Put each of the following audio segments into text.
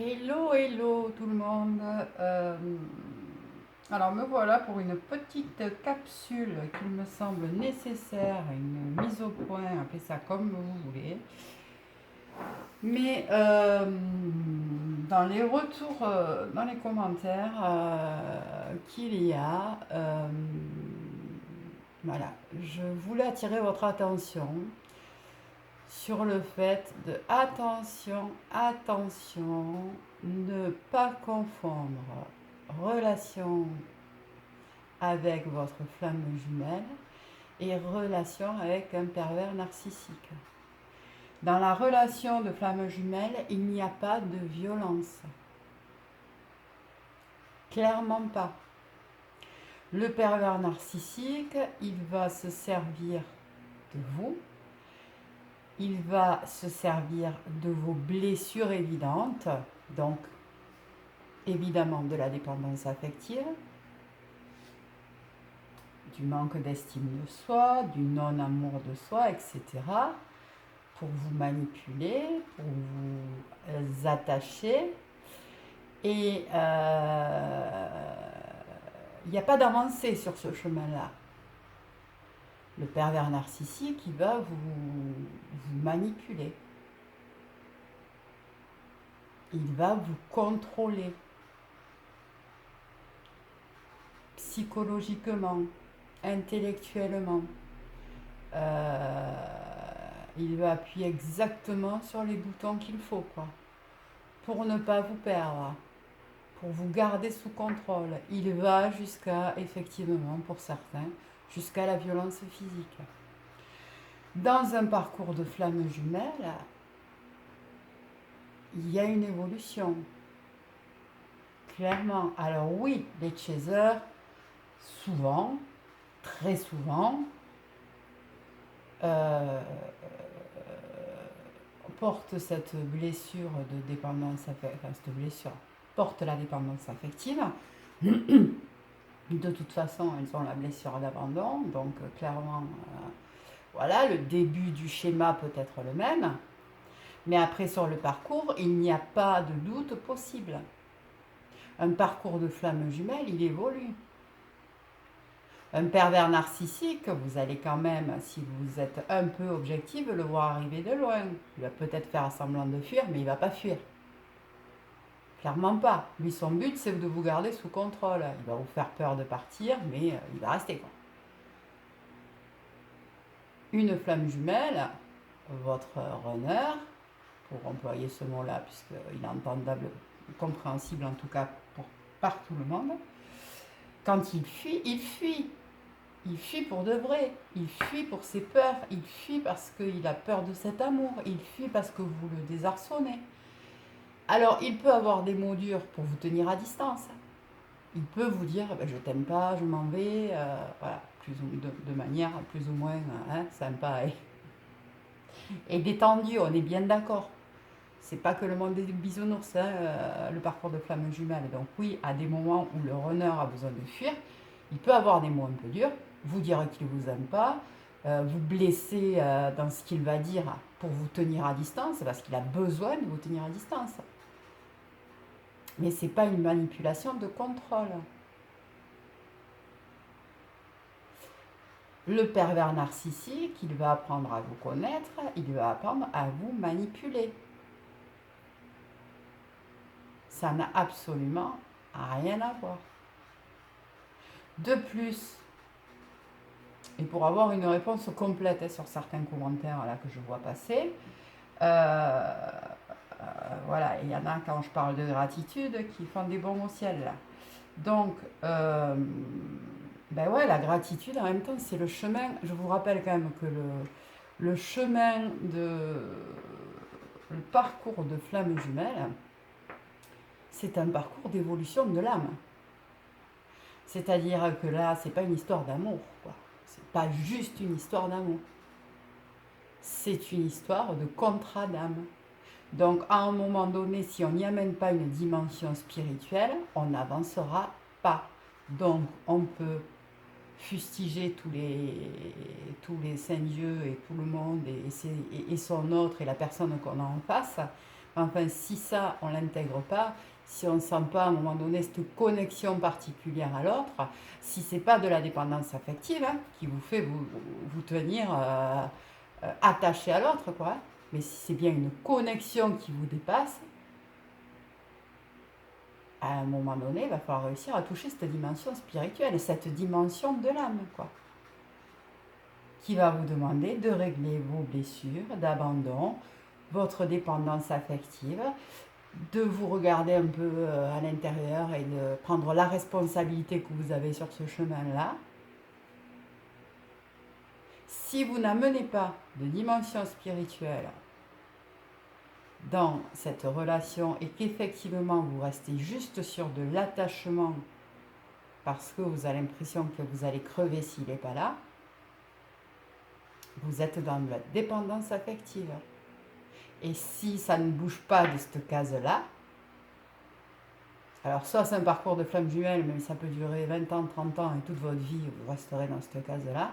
Hello, hello tout le monde. Alors me voilà pour une petite capsule qui me semble nécessaire, une mise au point, appelez ça comme vous voulez. Mais dans les retours, dans les commentaires qu'il y a, voilà, je voulais attirer votre attention sur le fait de attention, attention, ne pas confondre relation avec votre flamme jumelle et relation avec un pervers narcissique. Dans la relation de flamme jumelle, il n'y a pas de violence. Clairement pas. Le pervers narcissique, il va se servir de vous. Il va se servir de vos blessures évidentes, donc évidemment de la dépendance affective, du manque d'estime de soi, du non-amour de soi, etc., pour vous manipuler, pour vous attacher. Et il n'y a pas d'avancée sur ce chemin-là. Le pervers narcissique, il va vous manipuler. Il va vous contrôler psychologiquement, intellectuellement. Il va appuyer exactement sur les boutons qu'il faut, quoi, pour ne pas vous perdre, pour vous garder sous contrôle. Il va jusqu'à, effectivement, pour certains, jusqu'à la violence physique. Dans un parcours de flamme jumelle, il y a une évolution. Clairement. Alors oui, les chasers, souvent, très souvent, portent cette blessure de dépendance affective, enfin, cette blessure porte la dépendance affective. De toute façon, elles ont la blessure d'abandon, donc clairement, voilà, le début du schéma peut être le même, mais après sur le parcours, il n'y a pas de doute possible. Un parcours de flamme jumelle, il évolue. Un pervers narcissique, vous allez quand même, si vous êtes un peu objectif, le voir arriver de loin. Il va peut-être faire semblant de fuir, mais il ne va pas fuir. Clairement pas. Lui, son but, c'est de vous garder sous contrôle. Il va vous faire peur de partir, mais il va rester, quoi. Une flamme jumelle, votre runner, pour employer ce mot-là, puisqu'il est entendable, compréhensible en tout cas par tout le monde, quand il fuit, il fuit. Il fuit pour de vrai, il fuit pour ses peurs, il fuit parce qu'il a peur de cet amour, il fuit parce que vous le désarçonnez. Alors, il peut avoir des mots durs pour vous tenir à distance. Il peut vous dire je t'aime pas, je m'en vais, voilà, de manière plus ou moins sympa et détendue, on est bien d'accord. C'est pas que le monde des bisounours, le parcours de flamme jumelle. Donc oui, à des moments où le runner a besoin de fuir, il peut avoir des mots un peu durs, vous dire qu'il ne vous aime pas, vous blesser dans ce qu'il va dire pour vous tenir à distance, parce qu'il a besoin de vous tenir à distance. Mais ce n'est pas une manipulation de contrôle. Le pervers narcissique, il va apprendre à vous connaître, il va apprendre à vous manipuler. Ça n'a absolument rien à voir. De plus, et pour avoir une réponse complète sur certains commentaires là, que je vois passer, voilà, il y en a quand je parle de gratitude qui font des bons au ciel là. Donc, ben ouais, la gratitude en même temps c'est le chemin. Je vous rappelle quand même que le chemin le parcours de flamme jumelle, c'est un parcours d'évolution de l'âme. C'est-à-dire que là, c'est pas une histoire d'amour, quoi. C'est pas juste une histoire d'amour. C'est une histoire de contrat d'âme. Donc, à un moment donné, si on n'y amène pas une dimension spirituelle, on n'avancera pas. Donc, on peut fustiger tous les saints dieux et tout le monde et son autre et la personne qu'on a en face, Enfin, si ça, on ne l'intègre pas, si on ne sent pas à un moment donné cette connexion particulière à l'autre, si c'est pas de la dépendance affective hein, qui vous fait vous tenir attaché à l'autre, quoi, mais si c'est bien une connexion qui vous dépasse, à un moment donné, il va falloir réussir à toucher cette dimension spirituelle, cette dimension de l'âme, quoi, qui va vous demander de régler vos blessures, d'abandon, votre dépendance affective, de vous regarder un peu à l'intérieur et de prendre la responsabilité que vous avez sur ce chemin-là. Si vous n'amenez pas de dimension spirituelle dans cette relation et qu'effectivement vous restez juste sur de l'attachement parce que vous avez l'impression que vous allez crever s'il n'est pas là, vous êtes dans la dépendance affective. Et si ça ne bouge pas de cette case-là, alors soit c'est un parcours de flamme jumelle, mais ça peut durer 20 ans, 30 ans et toute votre vie, vous resterez dans cette case-là,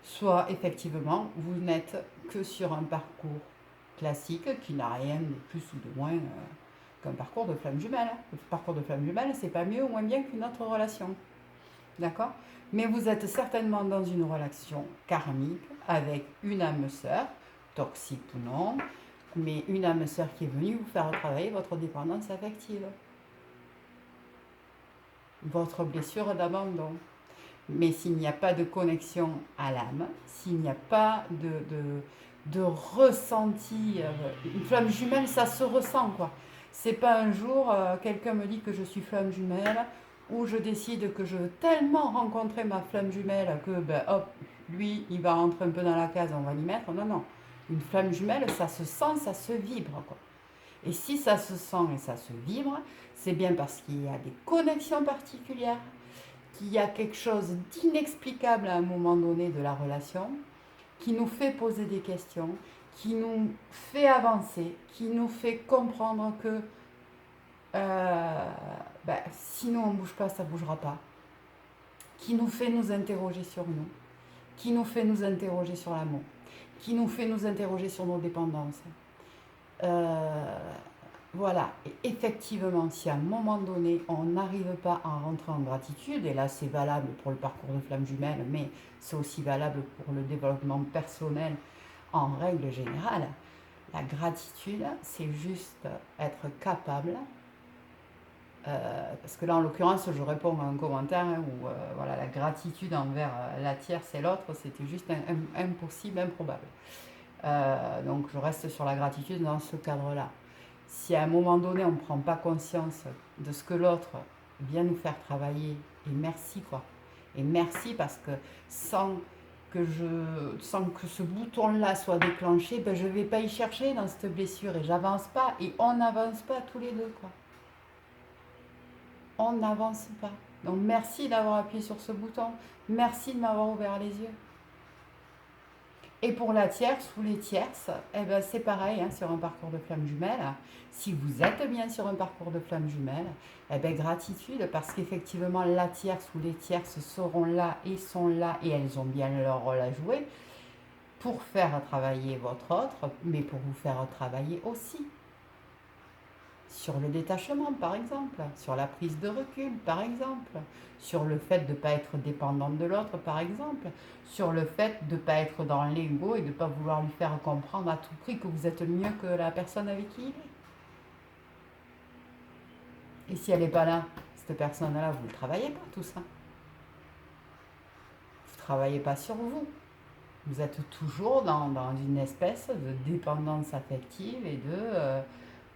soit effectivement, vous n'êtes que sur un parcours classique qui n'a rien de plus ou de moins qu'un parcours de flamme jumelle. Le parcours de flamme jumelle, c'est pas mieux ou moins bien qu'une autre relation. D'accord? Mais vous êtes certainement dans une relation karmique avec une âme sœur, toxique ou non, mais une âme sœur qui est venue vous faire travailler votre dépendance affective, votre blessure d'abandon. Mais s'il n'y a pas de connexion à l'âme, s'il n'y a pas de ressenti, une flamme jumelle, ça se ressent, quoi. C'est pas un jour, quelqu'un me dit que je suis flamme jumelle, ou je décide que je veux tellement rencontrer ma flamme jumelle que, ben, hop, lui, il va rentrer un peu dans la case, on va l'y mettre. Non, non. Une flamme jumelle, ça se sent, ça se vibre, quoi. Et si ça se sent et ça se vibre, c'est bien parce qu'il y a des connexions particulières, qu'il y a quelque chose d'inexplicable à un moment donné de la relation, qui nous fait poser des questions, qui nous fait avancer, qui nous fait comprendre que sinon on ne bouge pas, ça ne bougera pas, qui nous fait nous interroger sur nous, qui nous fait nous interroger sur l'amour, qui nous fait nous interroger sur nos dépendances. Voilà, et effectivement, si à un moment donné, on n'arrive pas à rentrer en gratitude, et là c'est valable pour le parcours de flamme jumelle, mais c'est aussi valable pour le développement personnel en règle générale, la gratitude, c'est juste être capable, parce que là en l'occurrence je réponds à un commentaire où voilà, la gratitude envers la tierce et l'autre, c'était juste impossible, improbable. Donc je reste sur la gratitude dans ce cadre-là. Si à un moment donné on ne prend pas conscience de ce que l'autre vient nous faire travailler, et merci quoi. Et merci parce que sans que ce bouton-là soit déclenché, ben je ne vais pas y chercher dans cette blessure et j'avance pas et on n'avance pas tous les deux quoi. On n'avance pas. Donc merci d'avoir appuyé sur ce bouton. Merci de m'avoir ouvert les yeux. Et pour la tierce ou les tierces, eh ben c'est pareil hein, sur un parcours de flamme jumelle. Si vous êtes bien sur un parcours de flamme jumelle, eh ben gratitude parce qu'effectivement la tierce ou les tierces seront là et sont là et elles ont bien leur rôle à jouer pour faire travailler votre autre, mais pour vous faire travailler aussi. Sur le détachement, par exemple, sur la prise de recul, par exemple, sur le fait de ne pas être dépendante de l'autre, par exemple, sur le fait de ne pas être dans l'ego et de ne pas vouloir lui faire comprendre à tout prix que vous êtes mieux que la personne avec qui il est. Et si elle n'est pas là, cette personne-là, vous ne le travaillez pas, tout ça. Vous ne travaillez pas sur vous. Vous êtes toujours dans une espèce de dépendance affective et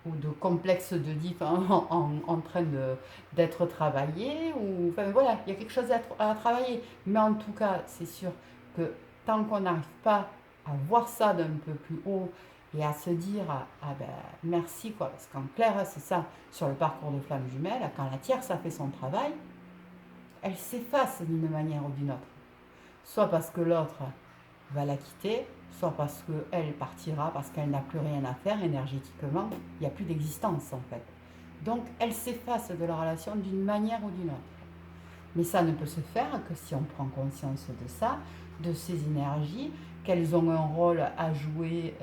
ou de complexe de Deep en train d'être travaillé, ou enfin voilà, il y a quelque chose à travailler. Mais en tout cas, c'est sûr que tant qu'on n'arrive pas à voir ça d'un peu plus haut et à se dire merci quoi, parce qu'en clair c'est ça sur le parcours de flamme jumelle, quand la tierce a fait son travail, elle s'efface d'une manière ou d'une autre. Soit parce que l'autre va la quitter, soit parce qu'elle partira, parce qu'elle n'a plus rien à faire énergétiquement, il n'y a plus d'existence en fait. Donc elle s'efface de la relation d'une manière ou d'une autre. Mais ça ne peut se faire que si on prend conscience de ça, de ces énergies, qu'elles ont un rôle à jouer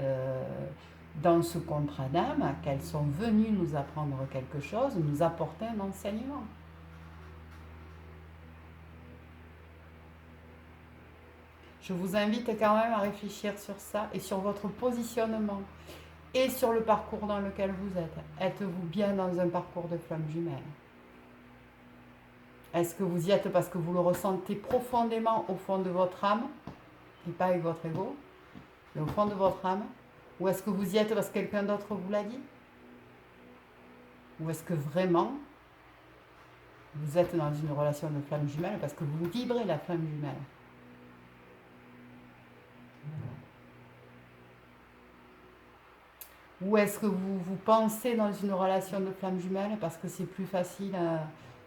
dans ce contrat d'âme qu'elles sont venues nous apprendre quelque chose, nous apporter un enseignement. Je vous invite quand même à réfléchir sur ça et sur votre positionnement et sur le parcours dans lequel vous êtes. Êtes-vous bien dans un parcours de flamme jumelle? Est-ce que vous y êtes parce que vous le ressentez profondément au fond de votre âme et pas avec votre ego, mais au fond de votre âme? Ou est-ce que vous y êtes parce que quelqu'un d'autre vous l'a dit? Ou est-ce que vraiment vous êtes dans une relation de flamme jumelle parce que vous vibrez la flamme jumelle? Ou est-ce que vous pensez dans une relation de flamme jumelle parce que c'est plus facile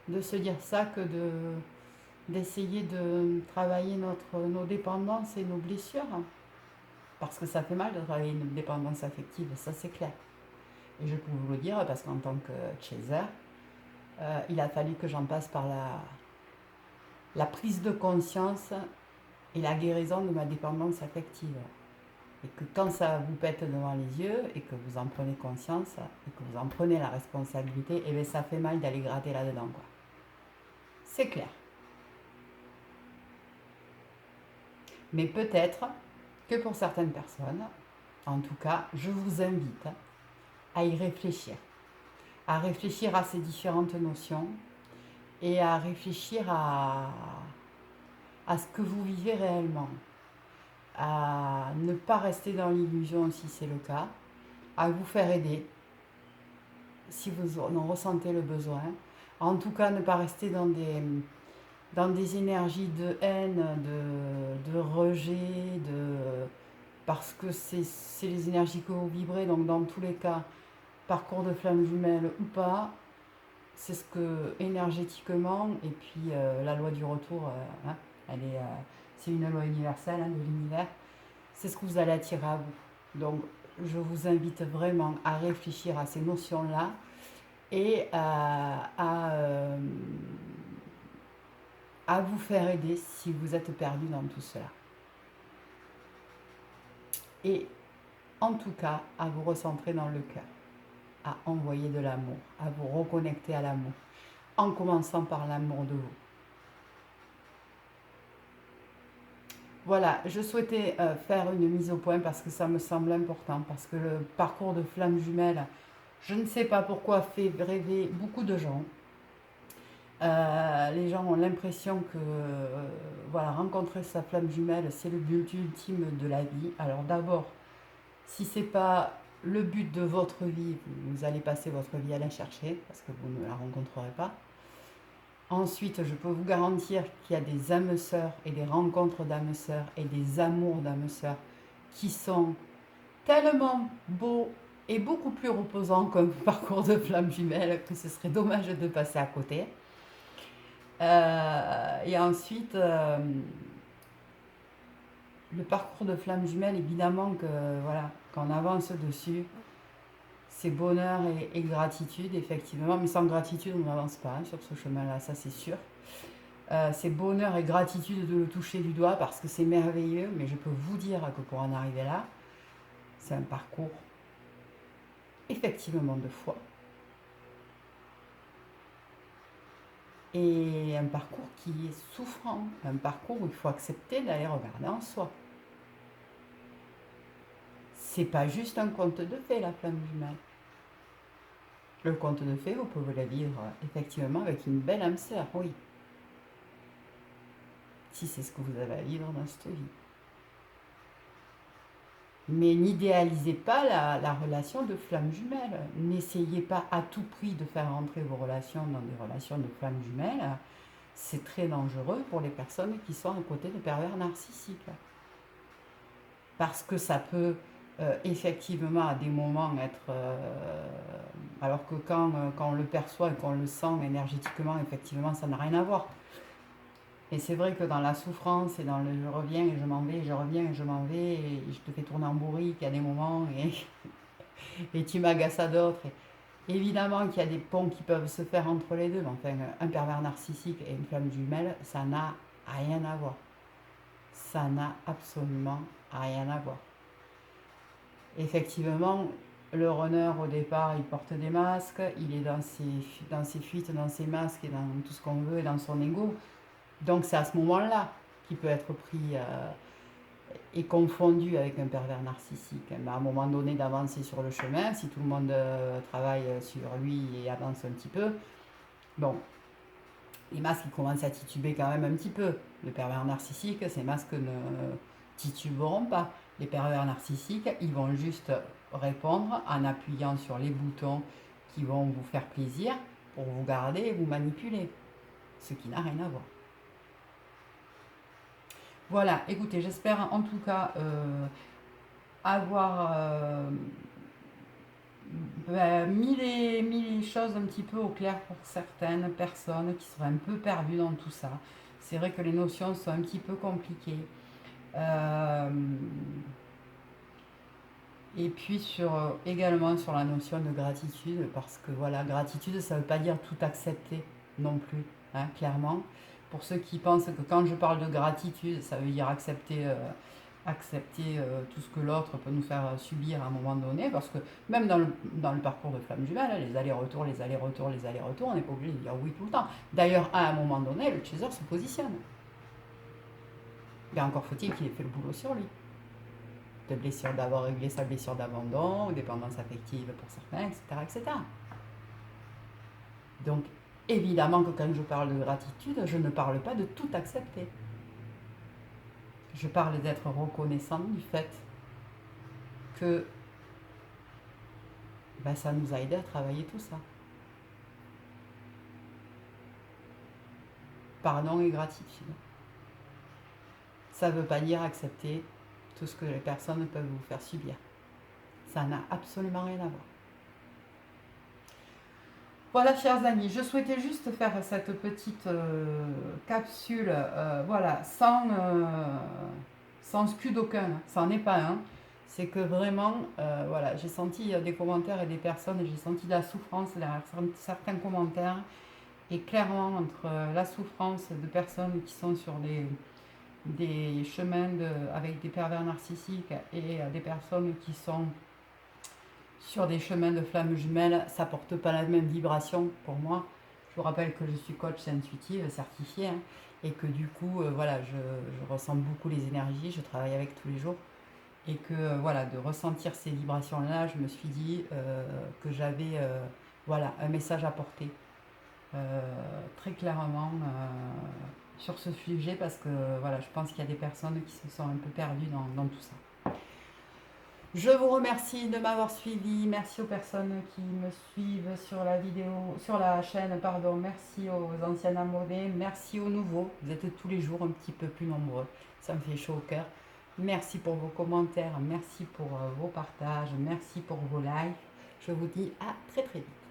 de se dire ça que d'essayer de travailler nos dépendances et nos blessures? Parce que ça fait mal de travailler une dépendance affective, ça c'est clair. Et je peux vous le dire parce qu'en tant que chaser, il a fallu que j'en passe par la prise de conscience et la guérison de ma dépendance affective. Et que quand ça vous pète devant les yeux et que vous en prenez conscience et que vous en prenez la responsabilité, eh bien ça fait mal d'aller gratter là-dedans, quoi. C'est clair. Mais peut-être que pour certaines personnes, en tout cas, je vous invite à y réfléchir. À réfléchir à ces différentes notions et à réfléchir à ce que vous vivez réellement. À ne pas rester dans l'illusion si c'est le cas, à vous faire aider si vous en ressentez le besoin. En tout cas, ne pas rester dans des énergies de haine, de rejet, parce que c'est les énergies que vous vibrez. Donc dans tous les cas, parcours de flamme jumelle ou pas, c'est ce que énergétiquement, et puis la loi du retour, hein, c'est une loi universelle, hein, de l'univers, c'est ce que vous allez attirer à vous. Donc je vous invite vraiment à réfléchir à ces notions-là et à vous faire aider si vous êtes perdu dans tout cela. Et en tout cas, à vous recentrer dans le cœur, à envoyer de l'amour, à vous reconnecter à l'amour, en commençant par l'amour de vous. Voilà, je souhaitais faire une mise au point parce que ça me semble important, parce que le parcours de flamme jumelle, je ne sais pas pourquoi, fait rêver beaucoup de gens. Les gens ont l'impression que voilà, rencontrer sa flamme jumelle, c'est le but ultime de la vie. Alors d'abord, si ce n'est pas le but de votre vie, vous allez passer votre vie à la chercher, parce que vous ne la rencontrerez pas. Ensuite, je peux vous garantir qu'il y a des âmes sœurs et des rencontres d'âmes sœurs et des amours d'âmes sœurs qui sont tellement beaux et beaucoup plus reposants comme parcours de flamme jumelle que ce serait dommage de passer à côté. Et ensuite, le parcours de flamme jumelle, évidemment que voilà, quand on avance dessus, c'est bonheur et gratitude, effectivement, mais sans gratitude, on n'avance pas hein, sur ce chemin-là, ça c'est sûr. C'est bonheur et gratitude de le toucher du doigt parce que c'est merveilleux, mais je peux vous dire que pour en arriver là, c'est un parcours effectivement de foi. Et un parcours qui est souffrant, un parcours où il faut accepter d'aller regarder en soi. C'est pas juste un conte de fées, la flamme jumelle. Le conte de fées, vous pouvez le vivre effectivement avec une belle âme sœur, oui. Si c'est ce que vous avez à vivre dans cette vie. Mais n'idéalisez pas la relation de flamme jumelle. N'essayez pas à tout prix de faire entrer vos relations dans des relations de flamme jumelle. C'est très dangereux pour les personnes qui sont à côté de pervers narcissiques. Parce que ça peut effectivement à des moments être... alors que quand on le perçoit et qu'on le sent énergétiquement, effectivement, ça n'a rien à voir. Et c'est vrai que dans la souffrance et dans le je reviens et je m'en vais, je reviens et je m'en vais, et je te fais tourner en bourrique, il y a des moments, et tu m'agaces à d'autres. Évidemment qu'il y a des ponts qui peuvent se faire entre les deux, mais enfin, un pervers narcissique et une flamme jumelle, ça n'a rien à voir. Ça n'a absolument rien à voir. effectivement, le runner au départ, il porte des masques, il est dans ses fuites, dans ses masques et dans tout ce qu'on veut, et dans son ego. Donc c'est à ce moment-là qu'il peut être pris et confondu avec un pervers narcissique. Mais à un moment donné d'avancer sur le chemin, si tout le monde travaille sur lui et avance un petit peu, bon, les masques ils commencent à tituber quand même un petit peu. Le pervers narcissique, ces masques ne tituberont pas. Les pervers narcissiques, ils vont juste répondre en appuyant sur les boutons qui vont vous faire plaisir pour vous garder et vous manipuler. Ce qui n'a rien à voir. Voilà, écoutez, j'espère en tout cas avoir mis les choses un petit peu au clair pour certaines personnes qui seraient un peu perdues dans tout ça. C'est vrai que les notions sont un petit peu compliquées. Et puis également sur la notion de gratitude, parce que voilà, gratitude, ça ne veut pas dire tout accepter non plus, hein, clairement. Pour ceux qui pensent que quand je parle de gratitude, ça veut dire accepter tout ce que l'autre peut nous faire subir à un moment donné, parce que même dans le parcours de flamme jumelle, les allers-retours, on n'est pas obligé de dire oui tout le temps. D'ailleurs, à un moment donné, le chaser se positionne. Mais encore faut-il qu'il ait fait le boulot sur lui. De blessure, d'avoir réglé sa blessure d'abandon, ou dépendance affective pour certains, etc., etc. Donc, évidemment que quand je parle de gratitude, je ne parle pas de tout accepter. Je parle d'être reconnaissant du fait que ça nous a aidé à travailler tout ça. Pardon et gratitude. Ça ne veut pas dire accepter tout ce que les personnes peuvent vous faire subir. Ça n'a absolument rien à voir. Voilà, chers amis, je souhaitais juste faire cette petite capsule, voilà, sans scud aucun, ça n'en est pas un. C'est que vraiment, voilà, j'ai senti des commentaires et des personnes, j'ai senti de la souffrance derrière certains commentaires. Et clairement, entre la souffrance de personnes qui sont sur des chemins avec des pervers narcissiques et des personnes qui sont sur des chemins de flammes jumelles, ça ne porte pas la même vibration pour moi. Je vous rappelle que je suis coach intuitive certifiée, hein, et que du coup, voilà, je ressens beaucoup les énergies, je travaille avec tous les jours. Et que voilà, de ressentir ces vibrations-là, je me suis dit que j'avais voilà, un message à porter très clairement sur ce sujet, parce que voilà, je pense qu'il y a des personnes qui se sont un peu perdues dans tout ça. Je vous remercie de m'avoir suivi. Merci aux personnes qui me suivent sur la chaîne, pardon. Merci aux anciens abonnés. Merci aux nouveaux. Vous êtes tous les jours un petit peu plus nombreux. Ça me fait chaud au cœur. Merci pour vos commentaires. Merci pour vos partages. Merci pour vos likes. Je vous dis à très très vite.